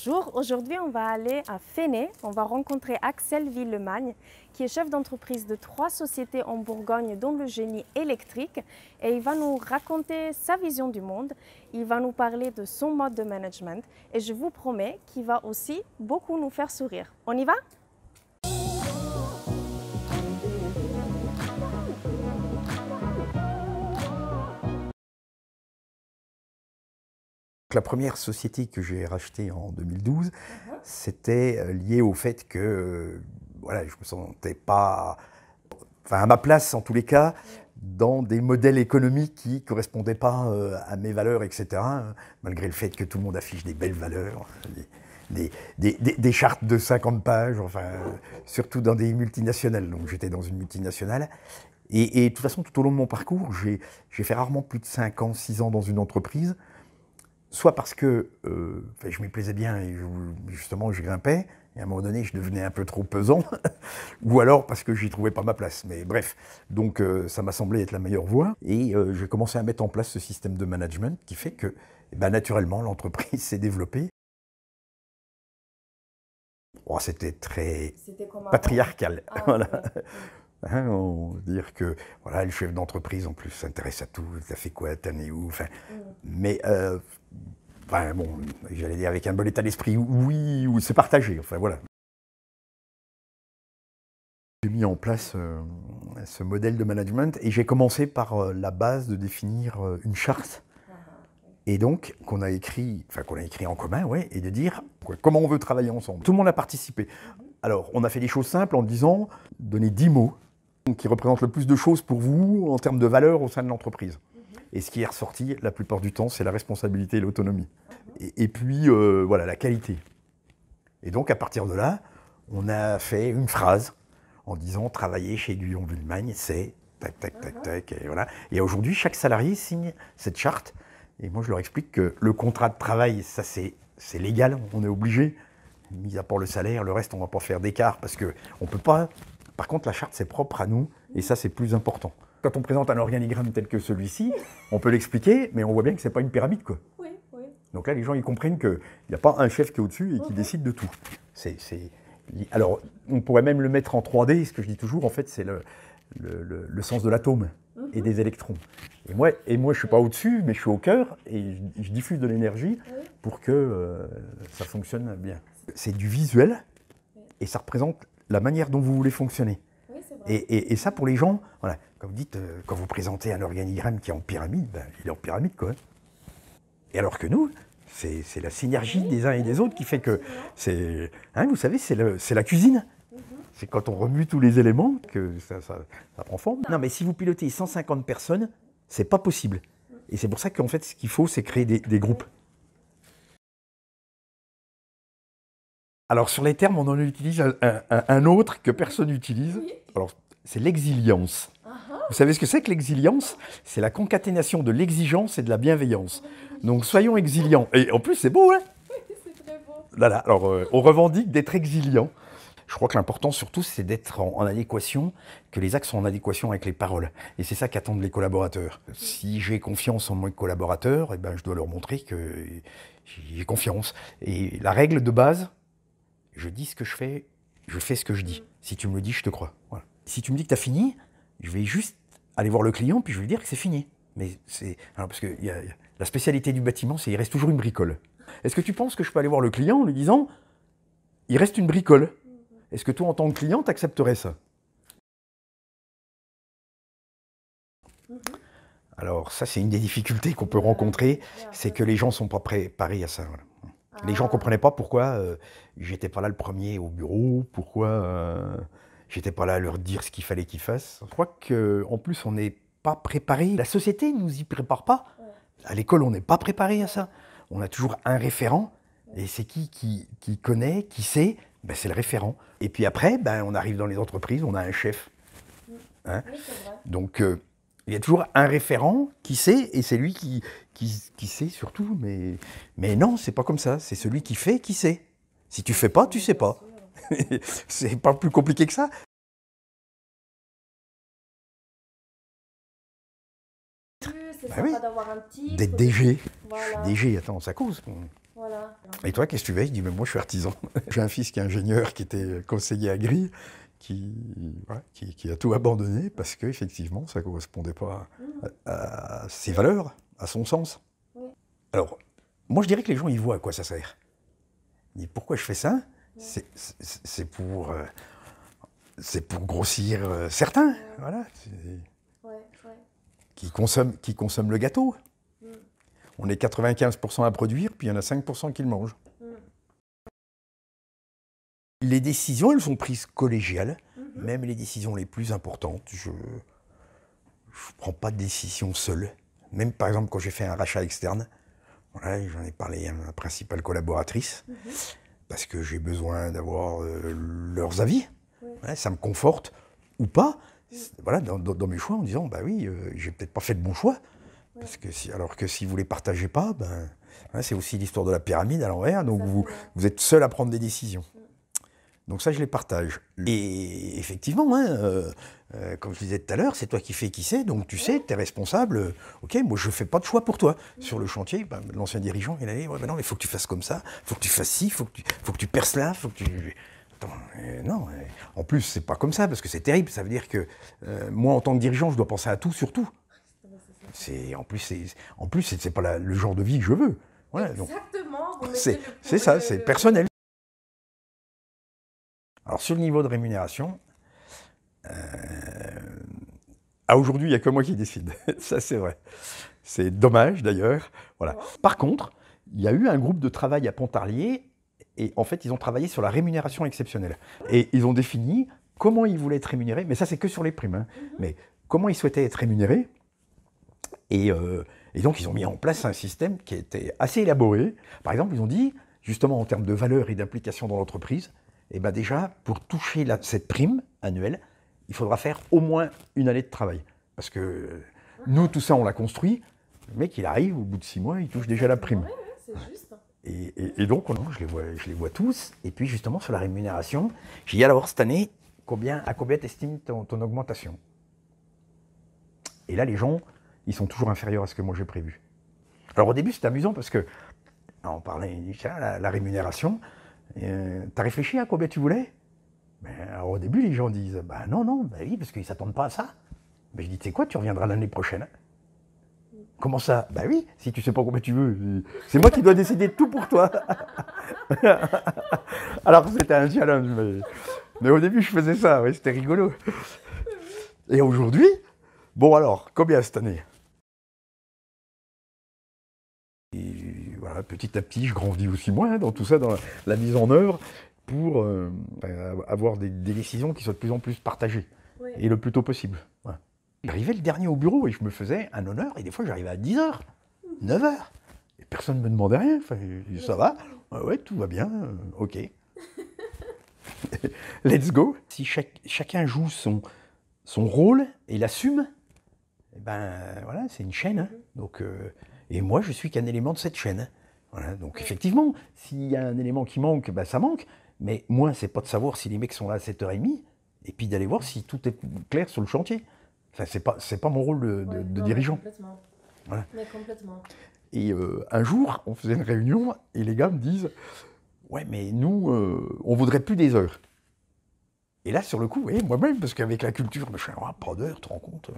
Bonjour, aujourd'hui on va aller à Fenay, on va rencontrer Axel Villemagne qui est chef d'entreprise de 3 sociétés en Bourgogne dont le génie électrique et il va nous raconter sa vision du monde, il va nous parler de son mode de management et je vous promets qu'il va aussi beaucoup nous faire sourire. On y va ? La première société que j'ai rachetée en 2012, c'était lié au fait que voilà, je me sentais pas, enfin à ma place en tous les cas, dans des modèles économiques qui ne correspondaient pas à mes valeurs, etc. Malgré le fait que tout le monde affiche des belles valeurs, des chartes de 50 pages, enfin, surtout dans des multinationales. Donc j'étais dans une multinationale. Et de toute façon, tout au long de mon parcours, j'ai fait rarement plus de 5 ans, 6 ans dans une entreprise. Soit parce que je m'y plaisais bien et justement je grimpais, et à un moment donné je devenais un peu trop pesant, ou alors parce que j'y trouvais pas ma place. Mais bref, donc ça m'a semblé être la meilleure voie, et j'ai commencé à mettre en place ce système de management qui fait que naturellement l'entreprise s'est développée. Oh, c'était très patriarcal. Voilà. Hein, on va dire que voilà, le chef d'entreprise en plus s'intéresse à tout, t'as fait quoi, t'en es où, enfin, mais enfin, bon, j'allais dire avec un bon état d'esprit, oui, ou c'est partagé, enfin voilà. J'ai mis en place ce modèle de management et j'ai commencé par la base de définir une charte. Et donc, qu'on a écrit en commun, ouais, et de dire comment on veut travailler ensemble. Tout le monde a participé. Alors, on a fait des choses simples en disant, donner 10 mots qui représentent le plus de choses pour vous en termes de valeur au sein de l'entreprise. Et ce qui est ressorti, la plupart du temps, c'est la responsabilité et l'autonomie. Et puis, voilà, la qualité. Et donc, à partir de là, on a fait une phrase en disant, travailler chez Guillaume Villemagne, c'est tac, tac, tac, tac, et voilà. Et aujourd'hui, chaque salarié signe cette charte. Et moi, je leur explique que le contrat de travail, ça, c'est légal, on est obligé. Mis à part le salaire, le reste, on ne va pas faire d'écart parce qu'on ne peut pas. Par contre, la charte, c'est propre à nous, et ça, c'est plus important. Quand on présente un organigramme tel que celui-ci, on peut l'expliquer, mais on voit bien que ce n'est pas une pyramide, quoi. Oui, oui. Donc là, les gens, ils comprennent qu'il n'y a pas un chef qui est au-dessus et qui décide de tout. Alors, on pourrait même le mettre en 3D, ce que je dis toujours, en fait, c'est le sens de l'atome et des électrons. Et moi, je ne suis pas au-dessus, mais je suis au cœur, et je diffuse de l'énergie pour que ça fonctionne bien. C'est du visuel, et ça représente la manière dont vous voulez fonctionner. Oui, c'est vrai. Et ça, pour les gens, voilà, comme vous dites, quand vous présentez un organigramme qui est en pyramide, ben, il est en pyramide, quoi. Et alors que nous, c'est la synergie des uns et des autres qui fait que c'est, hein, vous savez, c'est la cuisine. C'est quand on remue tous les éléments que ça prend forme. Non, mais si vous pilotez 150 personnes, c'est pas possible. Et c'est pour ça qu'en fait, ce qu'il faut, c'est créer des groupes. Alors, sur les termes, on en utilise un autre que personne n'utilise. Alors, c'est l'exilience. Vous savez ce que c'est que l'exilience? C'est la concaténation de l'exigence et de la bienveillance. Donc, soyons exiliants. Et en plus, c'est beau, hein? Oui, c'est très beau. Voilà, alors on revendique d'être exiliant. Je crois que l'important surtout, c'est d'être en adéquation, que les actes sont en adéquation avec les paroles. Et c'est ça qu'attendent les collaborateurs. Si j'ai confiance en mes collaborateurs, eh ben, je dois leur montrer que j'ai confiance. Et la règle de base, je dis ce que je fais ce que je dis. Si tu me le dis, je te crois. Voilà. Si tu me dis que tu as fini, je vais juste aller voir le client, puis je vais lui dire que c'est fini. Mais c'est. Alors, parce que la spécialité du bâtiment, c'est qu'il reste toujours une bricole. Est-ce que tu penses que je peux aller voir le client en lui disant il reste une bricole? Est-ce que toi, en tant que client, tu accepterais ça? Alors, ça, c'est une des difficultés qu'on peut rencontrer, c'est que les gens ne sont pas préparés à ça. Voilà. Les gens ne comprenaient pas pourquoi j'étais pas là le premier au bureau, pourquoi j'étais pas là à leur dire ce qu'il fallait qu'ils fassent. Je crois qu'en plus, on n'est pas préparé. La société ne nous y prépare pas. À l'école, on n'est pas préparé à ça. On a toujours un référent, et c'est qui connaît, qui sait, ben, c'est le référent. Et puis après, ben, on arrive dans les entreprises, on a un chef. Hein? Oui, c'est vrai. Donc, il y a toujours un référent qui sait, et c'est lui qui sait surtout. Mais non, c'est pas comme ça. C'est celui qui fait qui sait. Si tu fais pas, tu sais pas. C'est pas plus compliqué que ça. C'est Bah sympa oui. d'avoir un titre. D'être DG. Voilà. Je suis DG, attends, ça cause. Voilà. Et toi, qu'est-ce que tu fais? Je dis, mais moi, je suis artisan. J'ai un fils qui est ingénieur, qui était conseiller agri, voilà, qui a tout abandonné parce qu'effectivement, ça ne correspondait pas à ses valeurs, à son sens. Oui. Alors, moi, je dirais que les gens, ils voient à quoi ça sert. Ils disent, pourquoi je fais ça? C'est pour grossir certains, voilà, qui consomment le gâteau. On est 95% à produire, puis il y en a 5% qui le mangent. Les décisions, elles sont prises collégiales, même les décisions les plus importantes. Je ne prends pas de décision seule. Même par exemple, quand j'ai fait un rachat externe, voilà, j'en ai parlé à ma principale collaboratrice, parce que j'ai besoin d'avoir leurs avis. Ouais, ça me conforte ou pas, voilà, dans mes choix, en disant, bah oui, j'ai peut-être pas fait de bon choix. Parce que alors que si vous ne les partagez pas, ben, hein, c'est aussi l'histoire de la pyramide à l'envers, donc vous êtes seul à prendre des décisions. Donc ça, je les partage. Et effectivement, hein, comme je disais tout à l'heure, c'est toi qui fais qui c'est, donc tu sais, tu es responsable. Ok, moi je ne fais pas de choix pour toi. Sur le chantier, ben, l'ancien dirigeant, il a dit, ouais, ben non, mais il faut que tu fasses comme ça, il faut que tu fasses ci, il faut que tu perces là, il faut que tu... Attends, non, en plus, c'est pas comme ça, parce que c'est terrible. Ça veut dire que moi, en tant que dirigeant, je dois penser à tout, sur tout. En plus, c'est pas le genre de vie que je veux. Voilà, exactement. C'est ça, c'est personnel. Alors, sur le niveau de rémunération, à aujourd'hui, il n'y a que moi qui décide. Ça, c'est vrai. C'est dommage, d'ailleurs. Voilà. Par contre, il y a eu un groupe de travail à Pontarlier, et en fait, ils ont travaillé sur la rémunération exceptionnelle. Et ils ont défini comment ils voulaient être rémunérés, mais ça, c'est que sur les primes. Hein. Mais comment ils souhaitaient être rémunérés. Et donc, ils ont mis en place un système qui était assez élaboré. Par exemple, ils ont dit, justement, en termes de valeur et d'implication dans l'entreprise, eh ben déjà, pour toucher cette prime annuelle, il faudra faire au moins une année de travail. Parce que nous, tout ça, on l'a construit. Le mec, il arrive, au bout de 6 mois, il touche déjà la prime. Oui, c'est juste. Et donc, je les vois tous. Et puis, justement, sur la rémunération, j'ai dit, alors, cette année, à combien t'estimes ton augmentation? Et là, les gens, ils sont toujours inférieurs à ce que moi j'ai prévu. Alors, au début, c'était amusant parce que, on parlait, la rémunération, t'as réfléchi à combien tu voulais? Alors, au début, les gens disent, bah non, bah oui, parce qu'ils ne s'attendent pas à ça. Mais je dis, tu sais quoi, tu reviendras l'année prochaine. Comment ça? Bah oui, si tu sais pas combien tu veux, c'est moi qui dois décider de tout pour toi. Alors c'était un challenge, mais au début je faisais ça, ouais, c'était rigolo. Et aujourd'hui, bon alors, combien cette année? Et voilà, petit à petit, je grandis aussi moins dans tout ça, dans la mise en œuvre, pour avoir des décisions qui soient de plus en plus partagées, et le plus tôt possible. Voilà. J'arrivais le dernier au bureau et je me faisais un honneur, et des fois j'arrivais à 10h, 9h. Et personne ne me demandait rien, enfin, ça va, ouais, tout va bien, ok. Let's go. Si chacun joue son rôle et l'assume, eh ben voilà, c'est une chaîne. Hein. Donc, et moi, je suis qu'un élément de cette chaîne. Voilà, donc effectivement, s'il y a un élément qui manque, ben, ça manque. Mais moi, c'est pas de savoir si les mecs sont là à 7h30, et puis d'aller voir si tout est clair sur le chantier. Enfin, c'est pas mon rôle de dirigeant. Complètement. Voilà. Mais complètement. Et un jour, on faisait une réunion, et les gars me disent « Ouais, mais nous, on voudrait plus des heures. » Et là, sur le coup, oui, moi-même, parce qu'avec la culture, je suis pas d'heures, tu te rends compte.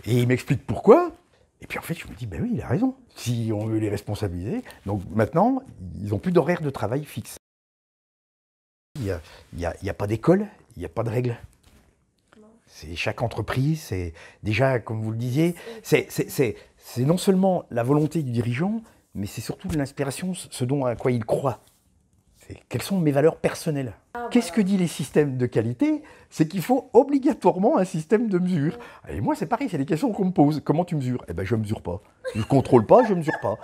Et il m'explique pourquoi. Et puis en fait, je me dis, ben oui, il a raison. Si on veut les responsabiliser. Donc maintenant, ils n'ont plus d'horaire de travail fixe. Il n'y a pas d'école, il n'y a pas de règles. C'est chaque entreprise, c'est déjà, comme vous le disiez, c'est non seulement la volonté du dirigeant, mais c'est surtout l'inspiration, à quoi il croit. Quelles sont mes valeurs personnelles? Qu'est-ce que disent les systèmes de qualité? C'est qu'il faut obligatoirement un système de mesure. Et moi, c'est pareil, c'est des questions qu'on me pose. Comment tu mesures? Eh bien, je ne mesure pas. Je ne contrôle pas, je ne mesure pas.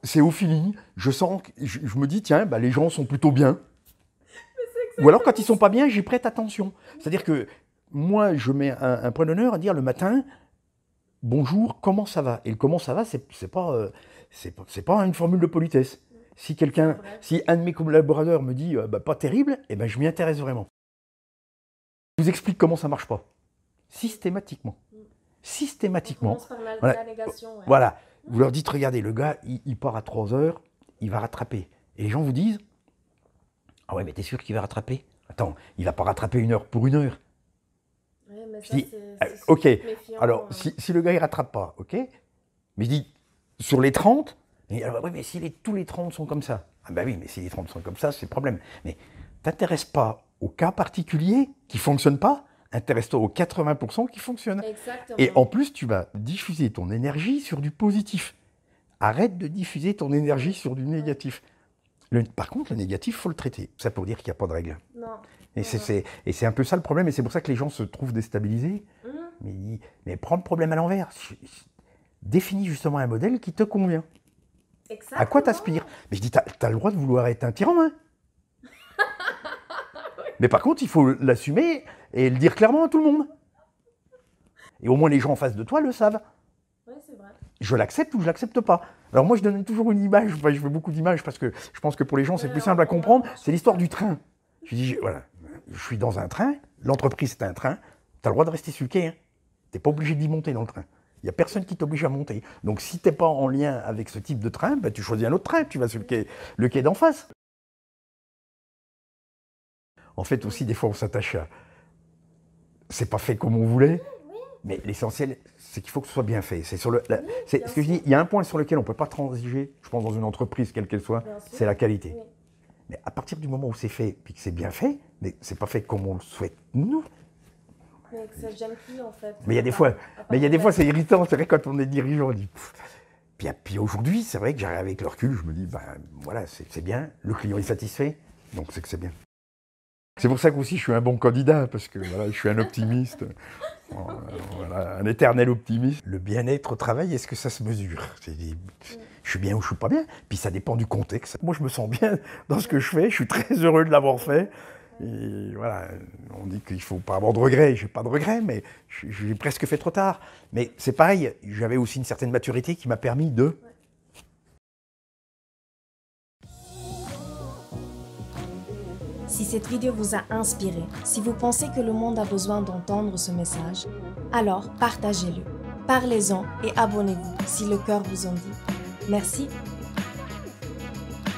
C'est au feeling. Je sens, je me dis, tiens, bah, les gens sont plutôt bien. Ou alors, quand ils ne sont pas bien, j'y prête attention. C'est-à-dire que moi, je mets un point d'honneur à dire le matin, bonjour, comment ça va? Et le comment ça va, c'est pas une formule de politesse. Si un de mes collaborateurs me dit bah, pas terrible, eh ben, je m'y intéresse vraiment. Je vous explique comment ça ne marche pas. Systématiquement. Systématiquement. On commence par la négation. Ouais. Voilà. Vous leur dites, regardez, le gars, il part à 3h, il va rattraper. Et les gens vous disent, ah ouais, mais t'es sûr qu'il va rattraper? Attends, il va pas rattraper 1 heure pour 1 heure. Ouais, mais Je ça, dis, c'est ok, méfiant, alors si le gars il rattrape pas, ok, mais je dis, sur les 30, et alors, ouais, mais si tous les 30 sont comme ça, ah ben oui, mais si les 30 sont comme ça, c'est le problème. Mais t'intéresses pas au cas particulier qui fonctionne pas, intéresse-toi aux 80% qui fonctionnent. Exactement. Et en plus, tu vas diffuser ton énergie sur du positif. Arrête de diffuser ton énergie sur du négatif. Par contre, le négatif, il faut le traiter. Ça pour dire qu'il n'y a pas de règle. Non. Et c'est un peu ça le problème, et c'est pour ça que les gens se trouvent déstabilisés. Mais prends le problème à l'envers. Définis justement un modèle qui te convient. Exactement. À quoi t'aspires? Mais je dis, t'as le droit de vouloir être un tyran, hein. Mais par contre, il faut l'assumer et le dire clairement à tout le monde. Et au moins, les gens en face de toi le savent. Oui, c'est vrai. Je l'accepte ou je l'accepte pas. Alors moi, je donne toujours une image, enfin, je fais beaucoup d'images parce que je pense que pour les gens, c'est plus simple à comprendre. C'est l'histoire du train. Je dis, voilà, je suis dans un train, l'entreprise c'est un train, tu as le droit de rester sur le quai. Hein. Tu n'es pas obligé d'y monter dans le train. Il n'y a personne qui t'oblige à monter. Donc si tu n'es pas en lien avec ce type de train, ben, tu choisis un autre train, tu vas sur le quai d'en face. En fait, aussi, des fois, on s'attache à... C'est pas fait comme on voulait, mais l'essentiel, c'est qu'il faut que ce soit bien fait. C'est ce que je dis, il y a un point sur lequel on ne peut pas transiger, je pense, dans une entreprise, quelle qu'elle soit, c'est la qualité. Oui. Mais à partir du moment où c'est fait, puis que c'est bien fait, mais c'est pas fait comme on le souhaite, nous. Mais que ça gêne qui, en fait? Mais il y a des fois, c'est irritant. C'est vrai, quand on est dirigeant, on dit... Puis aujourd'hui, c'est vrai que j'arrive avec le recul, je me dis, ben voilà, c'est bien, le client est satisfait, donc c'est que c'est bien. C'est pour ça qu'aussi je suis un bon candidat, parce que voilà, je suis un optimiste, voilà, un éternel optimiste. Le bien-être au travail, est-ce que ça se mesure? Je suis bien ou je suis pas bien? Puis ça dépend du contexte. Moi, je me sens bien dans ce que je fais, je suis très heureux de l'avoir fait. Et voilà, on dit qu'il ne faut pas avoir de regrets. Je n'ai pas de regrets, mais j'ai presque fait trop tard. Mais c'est pareil, j'avais aussi une certaine maturité qui m'a permis de... Si cette vidéo vous a inspiré, si vous pensez que le monde a besoin d'entendre ce message, alors partagez-le, parlez-en et abonnez-vous si le cœur vous en dit. Merci.